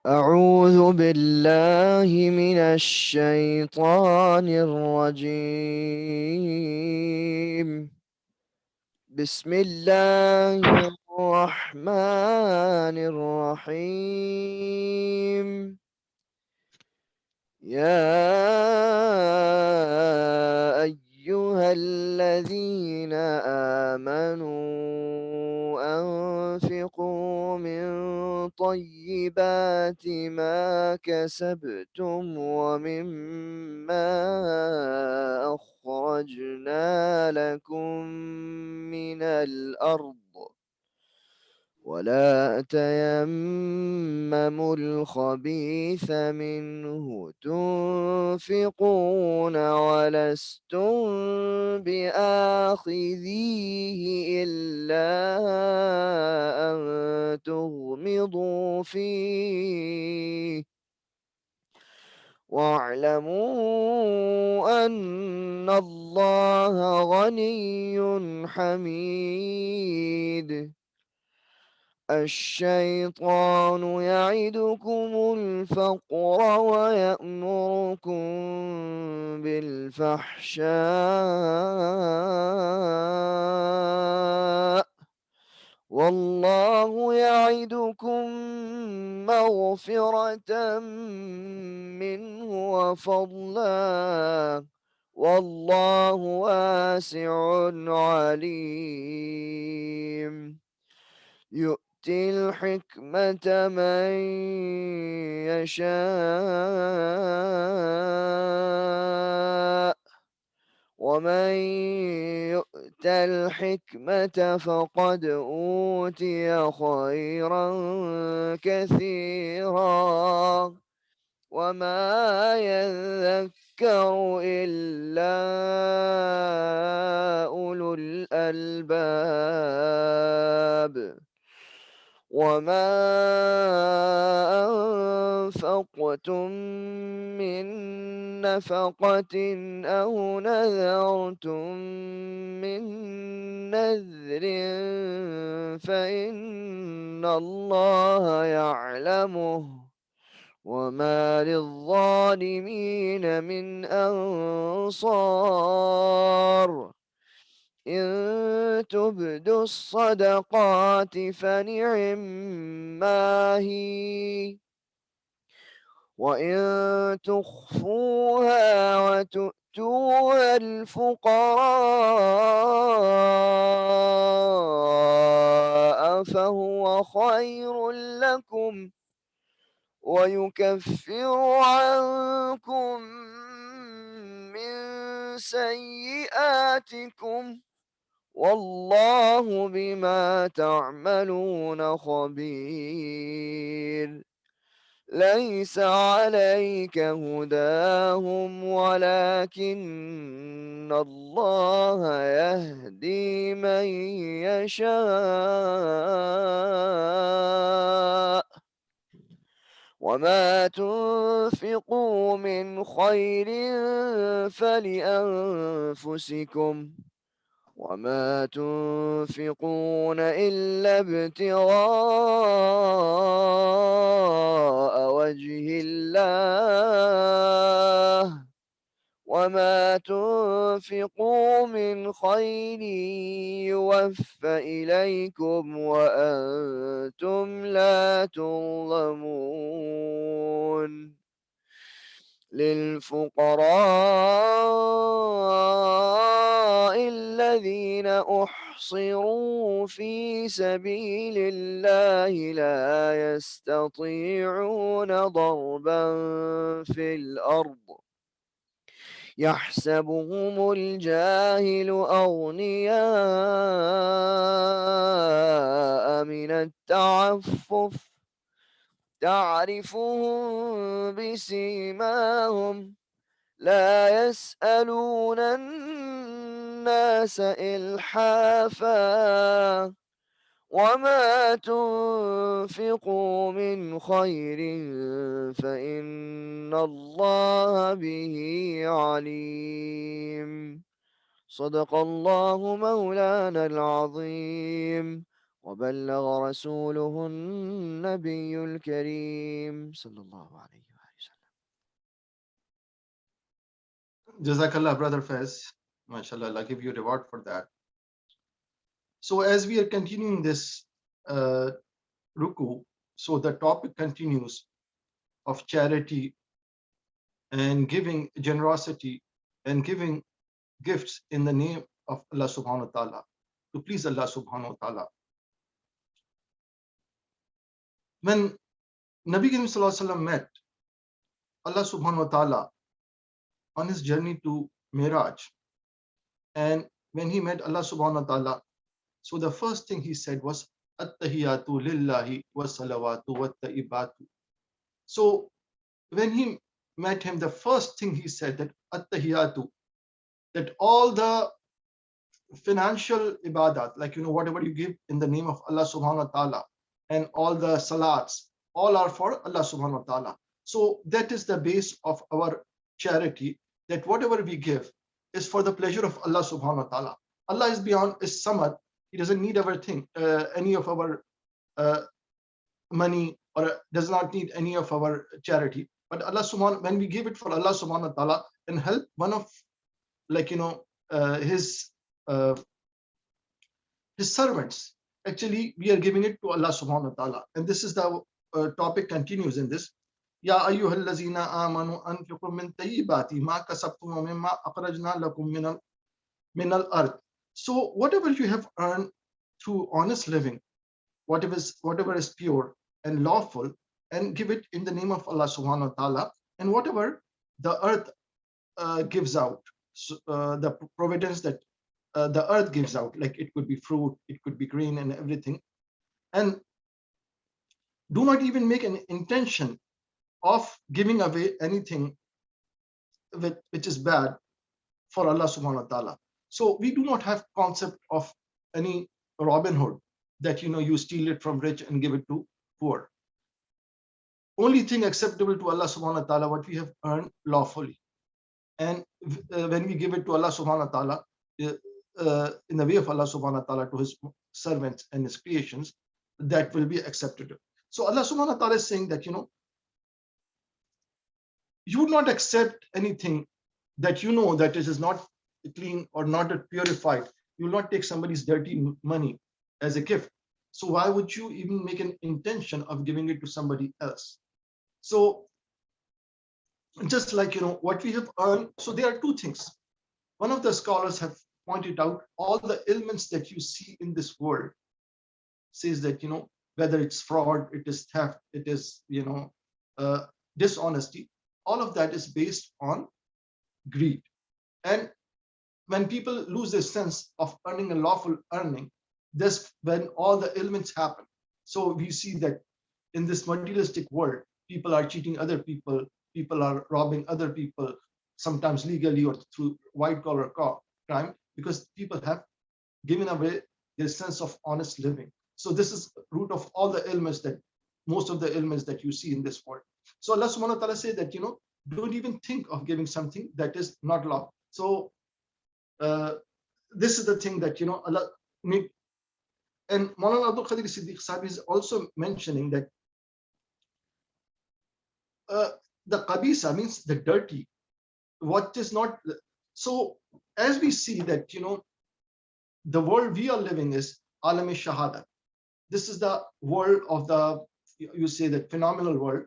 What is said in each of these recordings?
أعوذ بالله من الشيطان الرجيم. بسم الله الرحمن الرحيم. يا أيها الذين آمنوا أنفقوا من طيبات ما كسبتم ومما أخرجنا لكم من الأرض، ولا تيمموا الخبيث منه تنفقون ولستم بآخذيه إلا أن تغمضوا فيه، واعلموا أن الله غني حميد. الشيطان يعدكم الفقر ويأمركم بالفحشاء، والله يعدكم مغفرة منه وفضلا، والله واسع عليم. يؤتي الحكمة من يشاء، ومن يؤت الحكمة فقد أوتي خيرا كثيرا، وما يذكر إلا أولو الألباب. وما أنفقتم من نفقة أو نذرتم من نذر فإن الله يعلمه، وما للظالمين من أنصار. إن تبدوا الصدقات فنعما هي، وإن تخفوها وتؤتوها الفقراء فهو خير لكم، ويكفر عنكم من سيئاتكم، والله بما تعملون خبير. ليس عليك هداهم ولكن الله يهدي من يشاء. وما تنفقوا من خير فلأنفسكم، وما تنفقون إلا ابتغاء وجه الله، وما تنفقوا من خير يوفى إليكم وأنتم لا تظلمون. للفقراء الذين أحصروا في سبيل الله لا يستطيعون ضربا في الأرض يحسبهم الجاهل أغنياء من التعفف، تعرفهم بسيماهم لا يسألون الناس إلحافا، وما تنفقوا من خير فإن الله به عليم. صدق الله مولانا العظيم، وبلغ رسوله النبي الكريم صلى الله عليه وسلم. Jazakallah, brother Faiz. MashaAllah, Allah give you reward for that. So as we are continuing this uh, ruku, so the topic continues of charity and giving generosity and giving gifts in the name of Allah subhanahu wa ta'ala, to please Allah subhanahu wa ta'ala. When Nabi Karim sallallahu alaihi wasallam met Allah subhanahu wa ta'ala on his journey to Miraj, and when he met Allah subhanahu wa ta'ala, so the first thing he said was At-tahiyatu lillahi wa salawatu wa ta'ibatu. So when he met him, the first thing he said that At-tahiyatu, that all the financial ibadat, like whatever you give in the name of Allah subhanahu wa ta'ala, and all the salats, all are for Allah subhanahu wa ta'ala. So that is the base of our charity, that whatever we give is for the pleasure of Allah subhanahu wa ta'ala. Allah is beyond, is samad. He doesn't need any of our money, or does not need any of our charity. But Allah subhanahu, when we give it for Allah subhanahu wa ta'ala and help one of, his servants, actually we are giving it to Allah subhanahu wa ta'ala. And this is the topic continues in this. Ya ayyuhallazina amanu anfiqu min tayyibati ma kasabtum wa mimma akhrajna lakum min al-ard. So whatever you have earned through honest living, whatever is pure and lawful, and give it in the name of Allah subhanahu wa ta'ala, and whatever the earth gives out, the providence that the earth gives out, like it could be fruit, it could be green and everything. And do not even make an intention of giving away anything which is bad for Allah subhanahu wa ta'ala. So we do not have concept of any Robin Hood, that you steal it from rich and give it to poor. Only thing acceptable to Allah subhanahu wa ta'ala, what we have earned lawfully. And when we give it to Allah subhanahu wa ta'ala, in the way of Allah subhanahu wa ta'ala, to his servants and his creations, that will be accepted. So Allah subhanahu wa ta'ala is saying that, you would not accept anything that that it is not clean or not purified. You will not take somebody's dirty money as a gift. So why would you even make an intention of giving it to somebody else? So just like what we have earned. So there are two things. One of the scholars have pointed out, all the elements that you see in this world, says that whether it's fraud, it is theft, it is dishonesty, all of that is based on greed. And when people lose their sense of earning a lawful earning, that's when all the elements happen. So we see that in this materialistic world, people are cheating other people, people are robbing other people, sometimes legally or through white collar crime, because people have given away their sense of honest living. So this is the root of all the ailments, that most of the ailments that you see in this world. So Allah subhanahu wa ta'ala said that, don't even think of giving something that is not law. So this is the thing that, Allah need. And Maulana Abdul Qadir Saheb is also mentioning that the qabisa means the dirty, what is not. So as we see that, the world we are living is alam shahada. This is the world of the, you say that phenomenal world.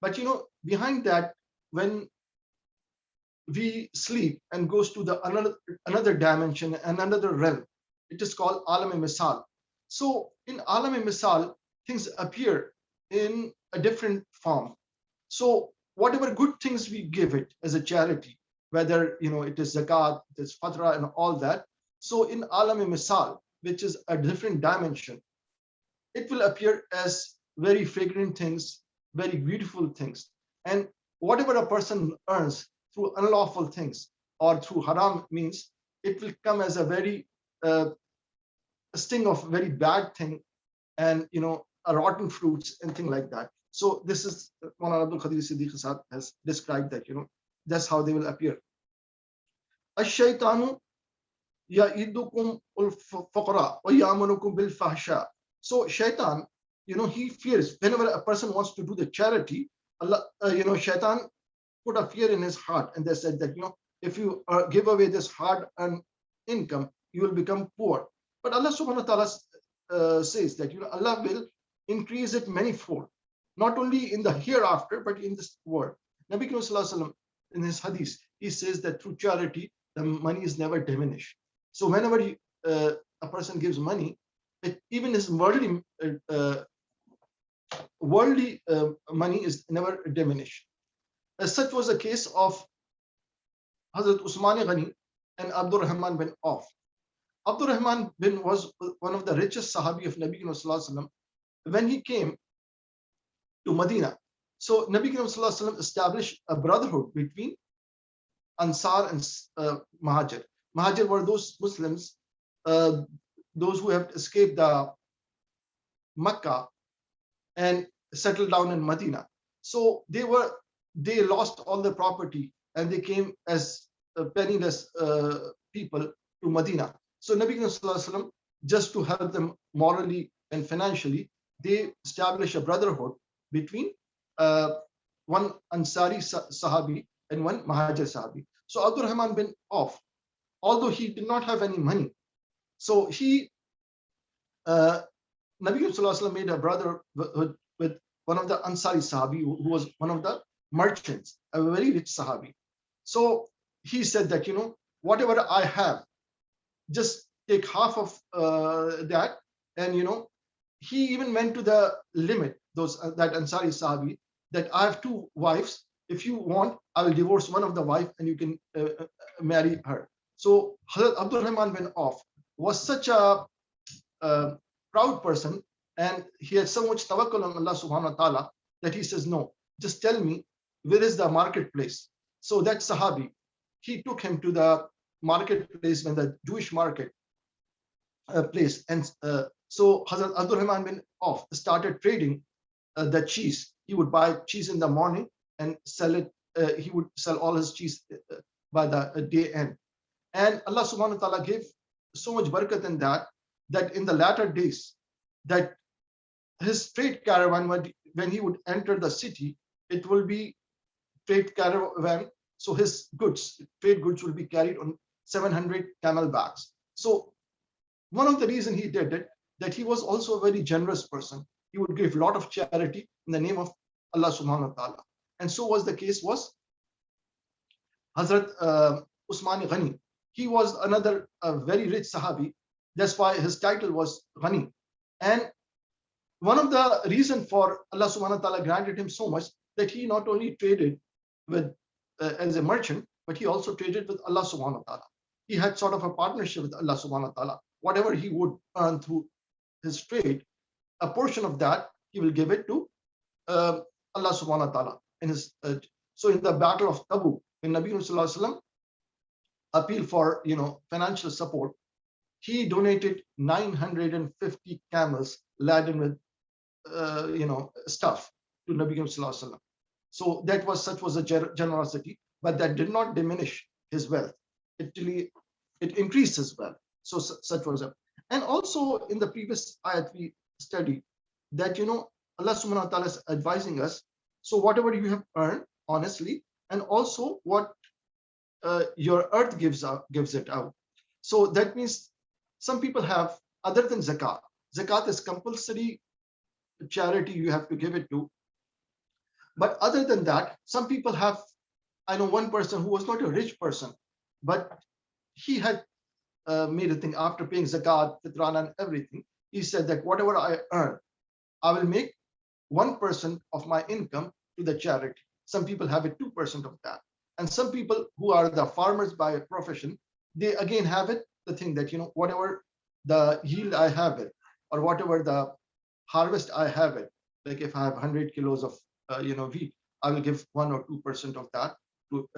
But behind that, when we sleep and goes to the another dimension and another realm, it is called alam misal. So in alam misal, things appear in a different form. So whatever good things we give it as a charity, whether it is zakat, it is fatra and all that. So in alam misal, which is a different dimension, it will appear as very fragrant things, very beautiful things. And whatever a person earns through unlawful things or through haram means, it will come as a very sting of very bad thing, and a rotten fruits and thing like that. So this is one Abdul Qadir Siddiqui has described that, that's how they will appear. Ash-shaytanu ya'idukum al-faqra wa ya'murukum bil-fahsha So shaitan, he fears whenever a person wants to do the charity. Allah, shaitan put a fear in his heart, and they said that if you give away this hard-earned income, you will become poor. But Allah subhanahu wa ta'ala says that Allah will increase it manifold, not only in the hereafter, but in this world. Nabi Karim Sallallahu Alaihi Wasallam, in his hadith, he says that through charity, the money is never diminished. So whenever a person gives money, even his worldly money is never diminished. As such was the case of Hazrat Usman Ghani and Abdul Rahman bin Auf. Abdul Rahman bin was one of the richest Sahabi of Nabi Karim Sallallahu Alaihi Wasallam when he came to Medina. So Nabi Karim Sallallahu Alaihi Wasallam established a brotherhood between Ansar and Mahajir. Mahajir were those Muslims, those who have escaped the Makkah and settled down in Medina. So they lost all their property and they came as penniless people to Medina. So Nabi Karim Sallallahu Alaihi Wasallam, just to help them morally and financially, they established a brotherhood between one Ansari Sahabi and one Mahajir Sahabi. So Abdul Rahman bin Auf, although he did not have any money, so he Nabi Karim Sallallahu Alaihi Wasallam made a brotherhood with one of the Ansari Sahabi who was one of the merchants, a very rich Sahabi. So he said that whatever I have, just take half of that. And he even went to the limit, that Ansari Sahabi, that I have two wives. If you want, I will divorce one of the wife and you can marry her. So Hazrat Abdul Rahman bin Auf was such a proud person, and he had so much tawakkul on Allah subhanahu wa ta'ala that he says, no, just tell me where is the marketplace. So that Sahabi, he took him to the marketplace, when the Jewish market place, and so Hazrat Abdul Rahman bin Auf started trading the cheese. He would buy cheese in the morning and sell it. He would sell all his cheese by the day end. And Allah subhanahu wa ta'ala gave so much barakat in that in the latter days, that his trade caravan, when he would enter the city, it will be trade caravan. So his trade goods will be carried on 700 camel backs. So one of the reasons he did it, that he was also a very generous person. He would give a lot of charity in the name of Allah subhanahu wa ta'ala. And so was the case was Hazrat Usman Ghani. He was another very rich Sahabi. That's why his title was Ghani. And one of the reasons for Allah subhanahu wa ta'ala granted him so much, that he not only traded with as a merchant, but he also traded with Allah subhanahu wa ta'ala. He had sort of a partnership with Allah subhanahu wa ta'ala. Whatever he would earn through his trade, a portion of that he will give it to Allah subhanahu wa ta'ala. So in the battle of Tabuk, when Nabi Sallallahu Alaihi Wasallam appealed for financial support, he donated 950 camels laden with stuff to Nabi Sallallahu Alaihi Wasallam. So such was a generosity, but that did not diminish his wealth. It increased his wealth. So such was it. And also in the previous ayat we studied that Allah subhanahu wa ta'ala is advising us. So whatever you have earned honestly, and also what your earth gives it out. So that means some people have, other than zakat. Zakat is compulsory charity, you have to give it to. But other than that, some people have, I know one person who was not a rich person, but he had made a thing after paying zakat, fitran and everything. He said that whatever I earn, I will make 1% of my income to the charity. Some people have it 2% of that. And some people who are the farmers by profession, they again have it, the thing that, whatever the yield I have it, or whatever the harvest I have it, like if I have 100 kilos of, wheat, I will give 1 or 2% of that to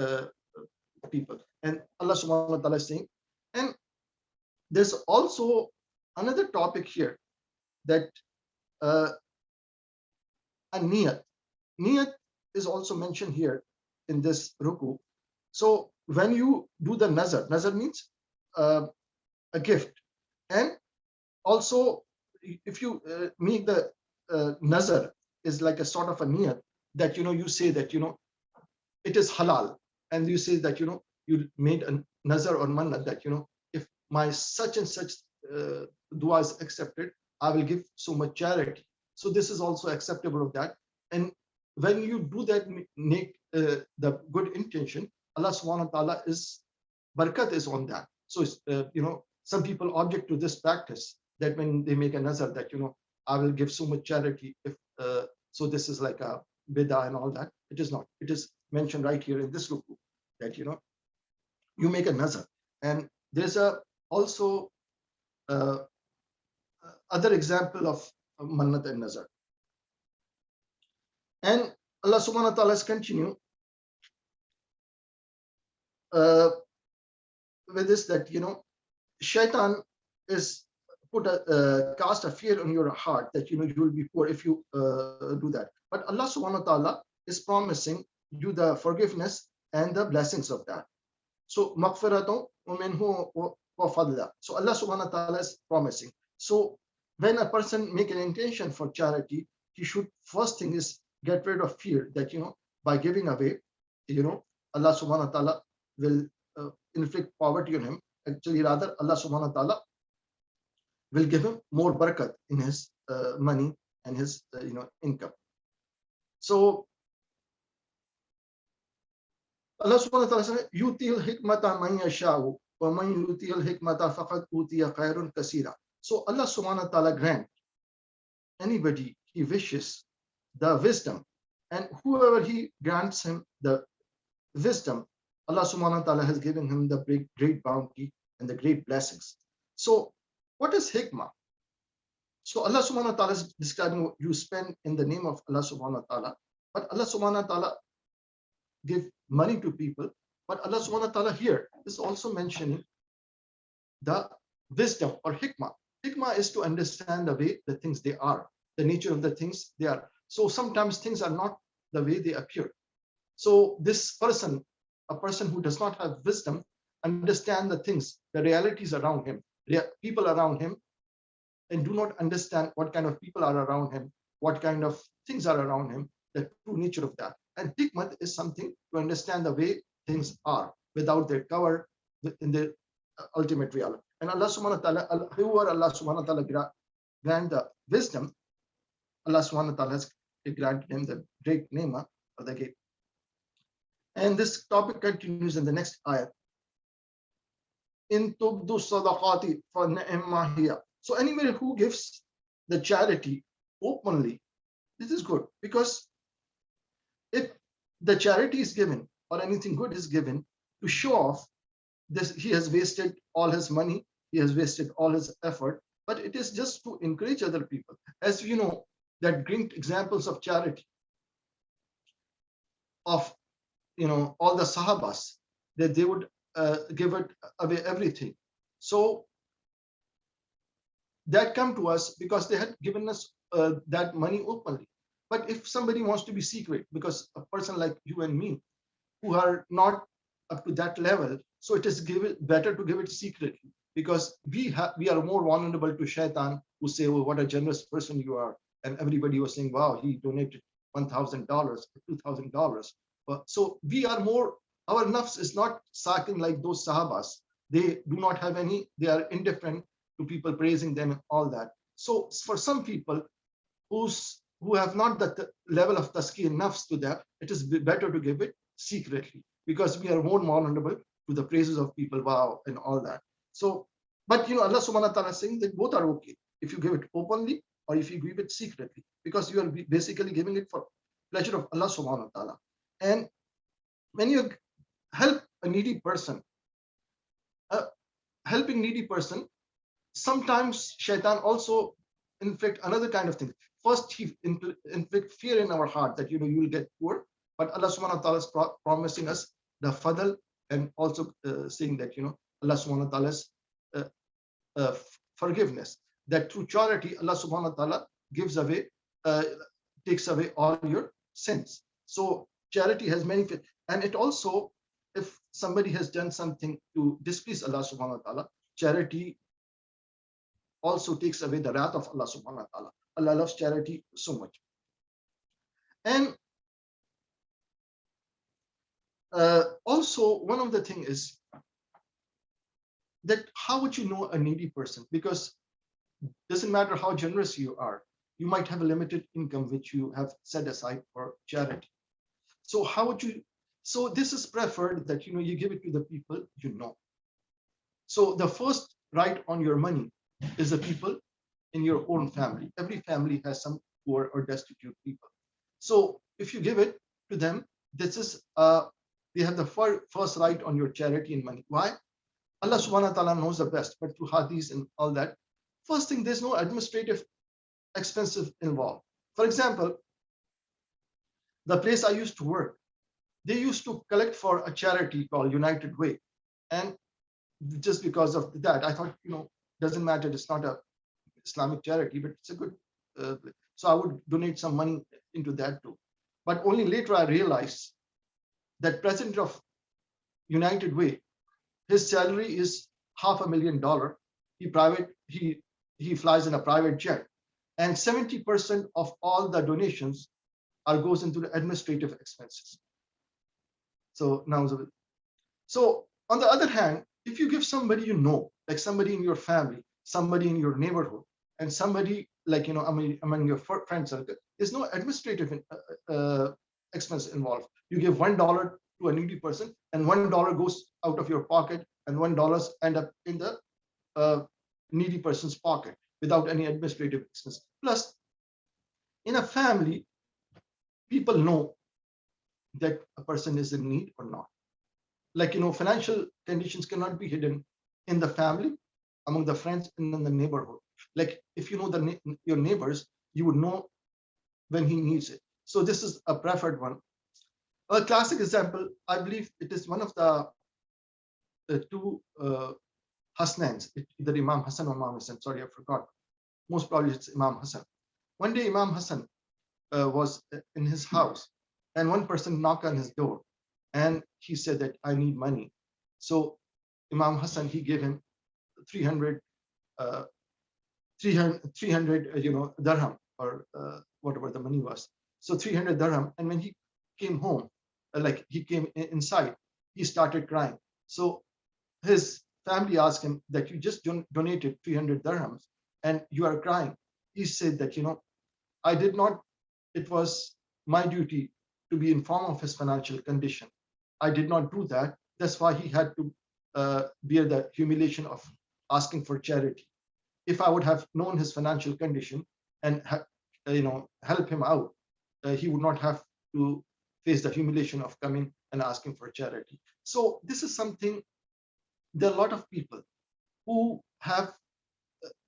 people. And Allah subhanahu wa ta'ala is saying, and there's also another topic here, that a niyat. Niyat is also mentioned here in this ruku. So when you do the nazar means a gift, and also if you make the nazar is like a sort of a niyat that you say that it is halal, and you say that you made a nazar or mannat that if my such and such dua is accepted, I will give so much charity. So this is also acceptable of that. And when you do that, make the good intention, Allah subhanahu wa ta'ala is barakat is on that. So some people object to this practice that when they make a nazar that I will give so much charity if so this is like a bid'ah and all that. It is not. It is mentioned right here in this ruku that you make a nazar. And there's a also other example of mannat and nazar. And Allah subhanahu wa ta'ala has continued with this that shaitan is cast a fear on your heart that you will be poor if you do that. But Allah subhanahu wa ta'ala is promising you the forgiveness and the blessings of that. So maghfiratun minhu wa fadla. So Allah subhanahu wa ta'ala is promising. So when a person make an intention for charity, he should first thing is get rid of fear that by giving away, Allah subhanahu wa ta'ala will inflict poverty on him. Actually, rather Allah subhanahu wa ta'ala will give him more barakat in his money and his income. So Allah subhanahu wa ta'ala says, yutil hikmata man yasha'u wa man yutil hikmata faqad utiya khairun kaseera. So Allah subhanahu wa ta'ala grant anybody he wishes the wisdom, and whoever he grants him the wisdom, Allah subhanahu wa ta'ala has given him the great bounty and the great blessings. So what is hikmah? So Allah subhanahu wa ta'ala is describing what you spend in the name of Allah subhanahu wa ta'ala. But Allah subhanahu wa ta'ala give money to people. But Allah subhanahu wa ta'ala here is also mentioning the wisdom or hikmah. Hikmah is to understand the way the things they are, the nature of the things they are. So sometimes things are not the way they appear. So this person, a person who does not have wisdom, understand the things, the realities around him, people around him, and do not understand what kind of people are around him, what kind of things are around him, the true nature of that. And hikmah is something to understand the way things are without their cover in the ultimate reality. And Allah subhanahu wa ta'ala, whoever Allah subhanahu wa ta'ala grant the wisdom, Allah subhanahu wa ta'ala has granted him the great ni'mah of the gate. And this topic continues in the next ayat. In tubdu sadaqati fa ni'ma hiya. So anybody who gives the charity openly, this is good, because if the charity is given or anything good is given to show off, this he has wasted all his money, he has wasted all his effort, but it is just to encourage other people. As you know, that great examples of charity of all the sahabas, that they would give it away everything. So that come to us because they had given us that money openly. But if somebody wants to be secret, because a person like you and me who are not up to that level, so it is better to give it secretly, because we are more vulnerable to shaitan, who say, oh, what a generous person you are, and everybody was saying, wow, he donated $1,000 or $2,000. So we are more, our nafs is not sakin like those sahabas. They do not have any, they are indifferent to people praising them and all that. So for some people who have not the level of taski and nafs to that, it is better to give it secretly, because we are more vulnerable to the praises of people, wow, and all that. So, but Allah subhanahu wa ta'ala is saying that both are okay, if you give it openly or if you give it secretly, because you are basically giving it for pleasure of Allah subhanahu wa ta'ala. And when you help a needy person, helping needy person, sometimes shaitan also inflict another kind of thing. First, he inflict fear in our heart that you will get poor, but Allah subhanahu wa ta'ala is promising us the fadl, and also saying that Allah subhanahu wa ta'ala's forgiveness, that through charity Allah subhanahu wa ta'ala gives away, takes away all your sins. So charity has many, and it also, if somebody has done something to displease Allah subhanahu wa ta'ala, charity also takes away the wrath of Allah subhanahu wa ta'ala. Allah loves charity so much. And also, one of the things is that how would you know a needy person? Because it doesn't matter how generous you are, you might have a limited income which you have set aside for charity. So how would you? So this is preferred that you give it to the people you know. So the first right on your money is the people in your own family. Every family has some poor or destitute people. So if you give it to them, this is they have the first right on your charity and money. Why? Allah subhanahu wa ta'ala knows the best, but through hadith and all that, first thing, there's no administrative expenses involved. For example, the place I used to work, they used to collect for a charity called United Way. And just because of that, I thought, doesn't matter, it's not a Islamic charity, but it's a good place. So I would donate some money into that too. But only later I realized that president of United Way, his salary is $500,000. He flies in a private jet, and 70% of all the donations goes into the administrative expenses. So now, so on the other hand, if you give somebody like somebody in your family, somebody in your neighborhood, and somebody like among your friend circle, there's no administrative expense involved. You give $1 to a needy person, and $1 goes out of your pocket, and $1 end up in the needy person's pocket without any administrative expense. Plus, in a family, people know that a person is in need or not. Like, financial conditions cannot be hidden in the family, among the friends, and in the neighborhood. Like, if you know your neighbors, you would know when he needs it. So this is a preferred one. A classic example, I believe it is one of the two Hasnans, either Imam Hassan or Imam Hassan. Sorry, I forgot. Most probably it's Imam Hassan. One day Imam Hassan was in his house, and one person knocked on his door, and he said that I need money. So Imam Hassan, he gave him 300 dirham, or whatever the money was. So 300 dirham. And when he came home, like he came inside, he started crying. So his family asked him that you just donated 300 dirhams and you are crying. He said that, I did not, it was my duty to be informed of his financial condition. I did not do that. That's why he had to bear the humiliation of asking for charity. If I would have known his financial condition and help him out, he would not have to face the humiliation of coming and asking for charity. So this is something. There are a lot of people who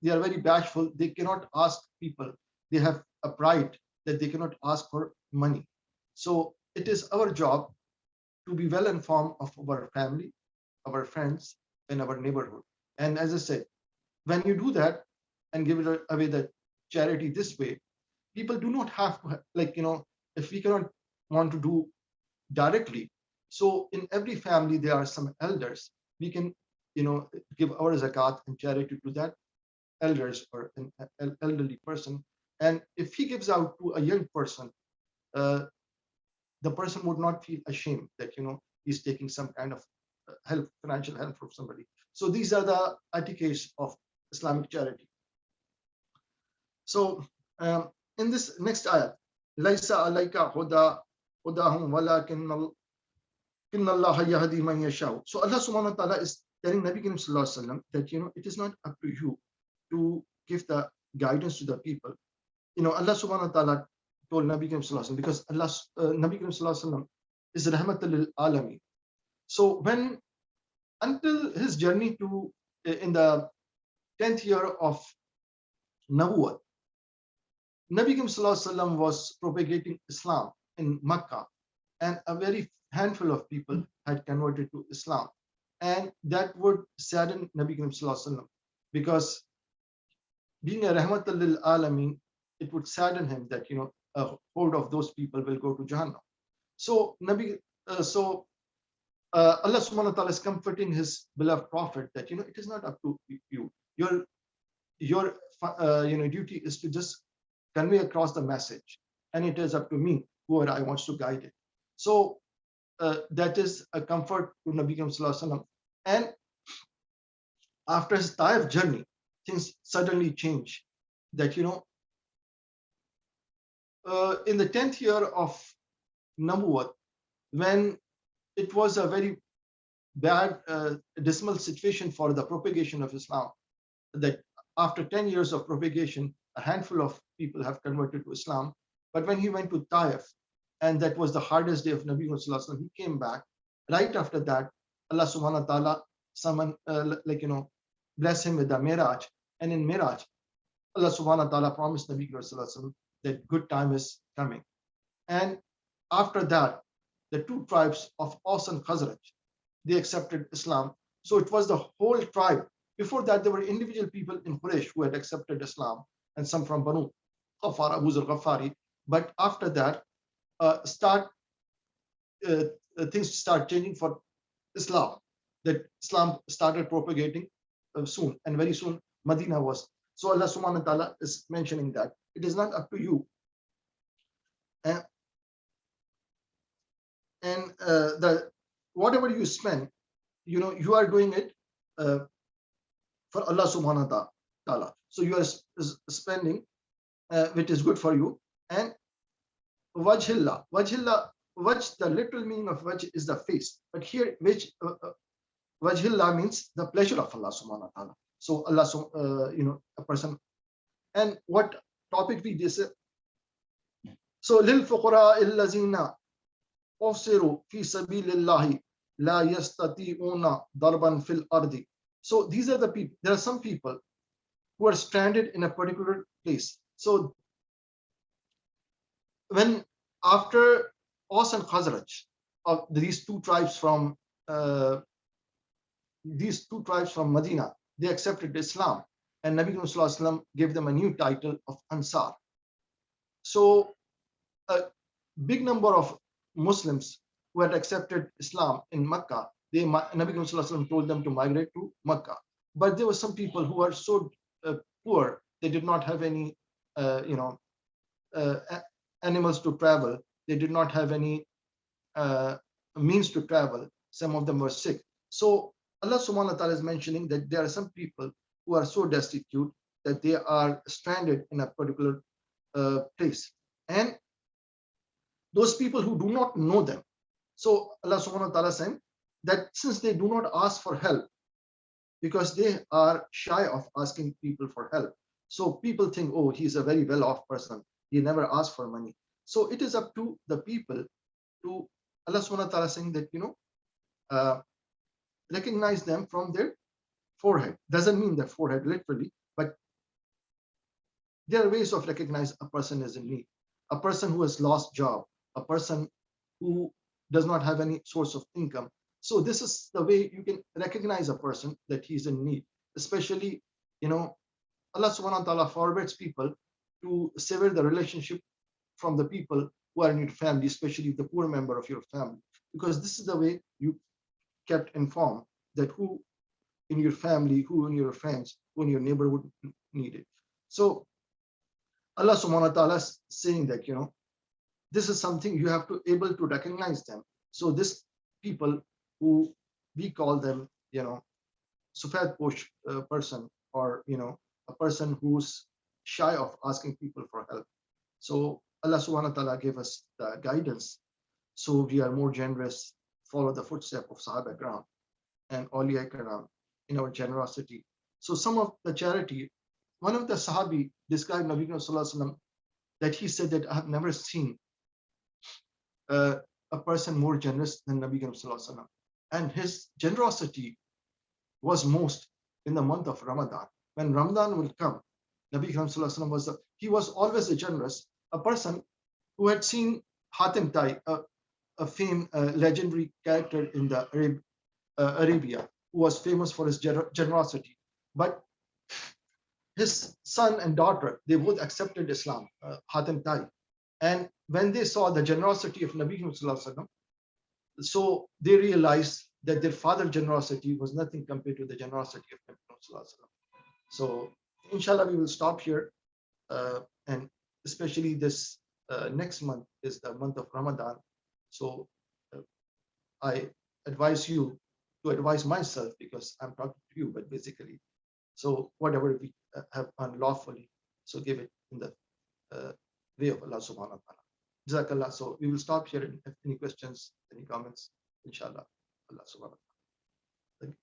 they are very bashful. They cannot ask people. They have a pride that they cannot ask for money. So it is our job to be well informed of our family, our friends, and our neighborhood. And as I said, when you do that and give it away the charity this way, people do not have to, if we cannot want to do directly. So in every family, there are some elders. We can, give our zakat and charity to that elders or an elderly person. And if he gives out to a young person, the person would not feel ashamed that, he's taking some kind of help, financial help from somebody. So these are the etiquettes of Islamic charity. So in this next ayat, Laisa alayka hudahum walakin Allah yahdi man yasha. So Allah subhanahu wa ta'ala is telling Nabi Karim sallallahu alaihi wasallam that, it is not up to you to give the guidance to the people. Allah subhanahu wa ta'ala told Nabi Karim sallallahu alaihi wasallam, because Nabi Karim sallallahu alaihi wasallam is Rahmah lil Alamin. So until his journey in the 10th year of Nabuwwat, Nabi Karim sallallahu alaihi wasallam was propagating Islam in Makkah, and a very handful of people had converted to Islam. And that would sadden Nabi Karim sallallahu alaihi wasallam, because being a Rahmatul lil Alamin, it would sadden him that, a horde of those people will go to Jahannam. So Allah subhanahu wa ta'ala is comforting his beloved prophet that, it is not up to you. Your your duty is to just convey across the message, and it is up to me whoever I wants to guide it. So that is a comfort to Nabi Sallallahu Alaihi Wasallam. And after his Taif journey, things suddenly change. That in the 10th year of Nabuwat, when it was a very bad, dismal situation for the propagation of Islam, that after 10 years of propagation, a handful of people have converted to Islam. But when he went to Taif, and that was the hardest day of Nabi Sallallahu Alaihi Wasallam, he came back. Right after that, Allah Subhanahu wa Taala summoned, bless him with the Miraj. And in Miraj, Allah Subhanahu wa Taala promised Nabi Sallallahu Alaihi Wasallam that good time is coming. And after that, the two tribes of Aus and Hazrat, they accepted Islam. So it was the whole tribe. Before that, there were individual people in Quraysh who had accepted Islam, and some from Banu Ghaffar, Abu Ghafari. But after that, things start changing for Islam. That Islam started propagating soon, and very soon Medina was. So Allah Subhanahu wa Taala is mentioning that it is not up to you, and the whatever you spend, you are doing it for Allah Subhanahu wa Taala. So you are spending which is good for you. And wajhillah, wajh, the literal meaning of wajh is the face, but here which wajhillah means the pleasure of Allah Subhanahu wa Taala. So Allah, a person. And what topic we this? So lil fuqara allazina usiru fi sabilillahi la yastati'una darban fil ardi. So these are the people. There are some people who are stranded in a particular place. So when after Aus and Khazraj, of these two tribes from Medina, they accepted Islam, and Nabi Sallallahu Alaihi Wasallam gave them a new title of Ansar. So a big number of Muslims who had accepted Islam in Mecca, Nabi Sallallahu Alaihi Wasallam told them to migrate to Mecca. But there were some people who were so poor, they did not have any animals to travel. They did not have any means to travel. Some of them were sick. So Allah Subhanahu wa Taala is mentioning that there are some people who are so destitute that they are stranded in a particular place. And those people who do not know them. So Allah Subhanahu wa Taala is saying that since they do not ask for help, because they are shy of asking people for help. So people think, oh, he's a very well-off person. He never asked for money. So it is up to the people to, Allah Subhanahu wa Taala saying that, recognize them from their forehead. Doesn't mean their forehead literally, but there are ways of recognizing a person is in need. A person who has lost job, a person who does not have any source of income. So this is the way you can recognize a person that he's in need. Especially, Allah Subhanahu wa Taala forbids people to sever the relationship from the people who are in your family, especially the poor member of your family, because this is the way you kept informed that who in your family, who in your friends, who in your neighborhood need it. So Allah Subhanahu wa Taala is saying that, this is something you have to able to recognize them. So this people who we call them, Sufad Posh person, or, a person who's shy of asking people for help. So Allah Subhanahu wa Taala gave us the guidance. So we are more generous, follow the footsteps of Sahaba Ikram and Awliya Ikram in our generosity. So some of the charity, one of the Sahabi described Nabi Sallallahu Alaihi Wasallam that he said that I have never seen a person more generous than Nabi Sallallahu Alaihi Wasallam. And his generosity was most in the month of Ramadan. When Ramadan will come, Nabi Sallallahu Alaihi Wasallam was always a generous, a person who had seen Hatim Tai, a famed legendary character in the Arabia, who was famous for his generosity. But his son and daughter, they both accepted Islam, Hatim Tai. And when they saw the generosity of Nabi Sallallahu Alaihi Wasallam, so they realized that their father's generosity was nothing compared to the generosity of Nabi Sallallahu Alaihi Wasallam. So inshallah, we will stop here. And especially this next month is the month of Ramadan. So I advise you to advise myself, because I'm talking to you, but basically, so whatever we have unlawfully, so give it in the way of Allah subhanahu wa ta'ala. Jazakallah. So we will stop here. Any questions, any comments, inshallah. Allah subhanahu wa ta'ala.